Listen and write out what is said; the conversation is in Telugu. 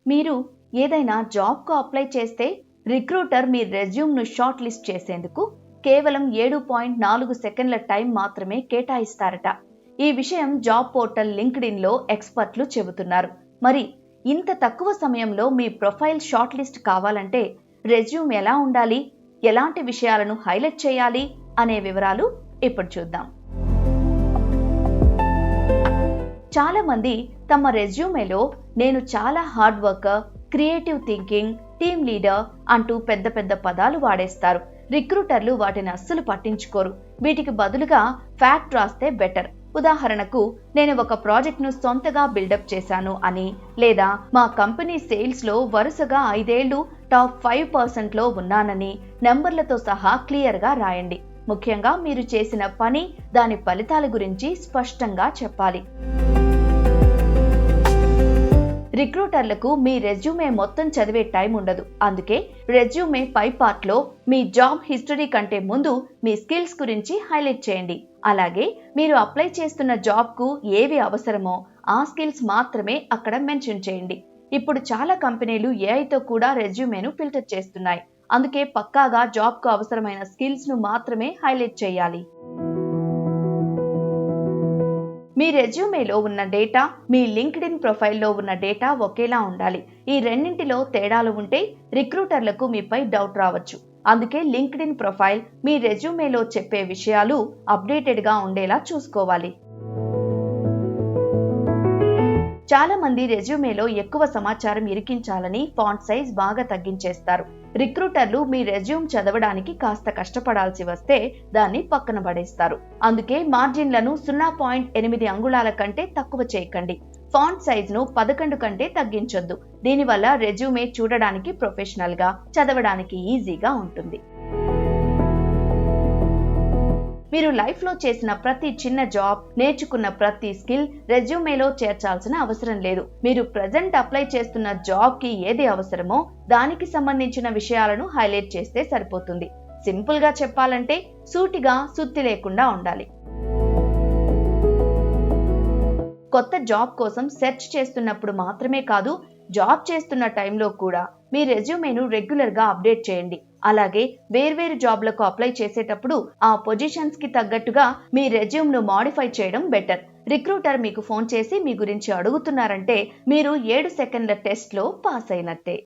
మీరు ఏదైనా జాబ్కు అప్లై చేస్తే రిక్రూటర్ మీ రెజ్యూమ్ను షార్ట్ లిస్ట్ చేసేందుకు కేవలం 7.4 సెకండ్ల టైం మాత్రమే కేటాయిస్తారట. ఈ విషయం జాబ్ పోర్టల్ లింక్డ్ఇన్లో ఎక్స్పర్ట్లు చెబుతున్నారు. మరి ఇంత తక్కువ సమయంలో మీ ప్రొఫైల్ షార్ట్ లిస్ట్ కావాలంటే రెజ్యూమ్ ఎలా ఉండాలి, ఎలాంటి విషయాలను హైలైట్ చేయాలి అనే వివరాలు ఇప్పుడు చూద్దాం. చాలా మంది తమ రెజ్యూమేలో నేను చాలా hard worker, creative thinking, team leader అంటూ పెద్ద పెద్ద పదాలు వాడేస్తారు. రిక్రూటర్లు వాటిని అస్సలు పట్టించుకోరు. వీటికి బదులుగా ఫ్యాక్ట్ రాస్తే బెటర్. ఉదాహరణకు, నేను ఒక ప్రాజెక్ట్ను సొంతగా బిల్డప్ చేశాను అని, లేదా మా కంపెనీ సేల్స్లో వరుసగా 5 ఏళ్లు టాప్ 5%లో ఉన్నానని నెంబర్లతో సహా క్లియర్గా రాయండి. ముఖ్యంగా మీరు చేసిన పని, దాని ఫలితాల గురించి స్పష్టంగా చెప్పాలి. రిక్రూటర్లకు మీ రెజ్యూమే మొత్తం చదివే టైం ఉండదు. అందుకే రెజ్యూమే పై పార్ట్లో మీ జాబ్ హిస్టరీ కంటే ముందు మీ స్కిల్స్ గురించి హైలైట్ చేయండి. అలాగే మీరు అప్లై చేస్తున్న జాబ్కు ఏవి అవసరమో ఆ స్కిల్స్ మాత్రమే అక్కడ మెన్షన్ చేయండి. ఇప్పుడు చాలా కంపెనీలు ఏఐతో కూడా రెజ్యూమేను ఫిల్టర్ చేస్తున్నాయి. అందుకే పక్కాగా జాబ్కు అవసరమైన స్కిల్స్ను మాత్రమే హైలైట్ చేయాలి. మీ రెజ్యూమేలో ఉన్న డేటా, మీ లింక్డ్ఇన్ ప్రొఫైల్లో ఉన్న డేటా ఒకేలా ఉండాలి. ఈ రెండింటిలో తేడాలు ఉంటే రిక్రూటర్లకు మీపై డౌట్ రావచ్చు. అందుకే లింక్డ్ఇన్ ప్రొఫైల్ మీ రెజ్యూమేలో చెప్పే విషయాలు అప్డేటెడ్గా ఉండేలా చూసుకోవాలి. చాలా మంది రెజ్యూమేలో ఎక్కువ సమాచారం ఇరికించాలని ఫాంట్ సైజ్ బాగా తగ్గించేస్తారు. రిక్రూటర్లు మీ రెజ్యూమ్ చదవడానికి కాస్త కష్టపడాల్సి వస్తే దాన్ని పక్కన పడేస్తారు. అందుకే మార్జిన్లను 0.8 అంగుళాల కంటే తక్కువ చేయకండి. ఫాంట్ సైజ్ను 11 కంటే తగ్గించొద్దు. దీనివల్ల రెజ్యూమే చూడడానికి ప్రొఫెషనల్గా, చదవడానికి ఈజీగా ఉంటుంది. మీరు లైఫ్లో చేసిన ప్రతి చిన్న జాబ్, నేర్చుకున్న ప్రతి స్కిల్ రెజ్యూమేలో చేర్చాల్సిన అవసరం లేదు. మీరు ప్రెజెంట్ అప్లై చేస్తున్న జాబ్కి ఏది అవసరమో దానికి సంబంధించిన విషయాలను హైలైట్ చేస్తే సరిపోతుంది. సింపుల్గా చెప్పాలంటే సూటిగా, సుత్తి లేకుండా ఉండాలి. కొత్త జాబ్ కోసం సెర్చ్ చేస్తున్నప్పుడు మాత్రమే కాదు, జాబ్ చేస్తున్న టైంలో కూడా మీ రెజ్యూమేను రెగ్యులర్గా అప్డేట్ చేయండి. అలాగే వేర్వేరు జాబ్లకు అప్లై చేసేటప్పుడు ఆ పొజిషన్స్కి తగ్గట్టుగా మీ రెజ్యూమ్ను మాడిఫై చేయడం బెటర్. రిక్రూటర్ మీకు ఫోన్ చేసి మీ గురించి అడుగుతున్నారంటే మీరు 7 సెకండ్ల టెస్ట్లో పాస్ అయినట్టే.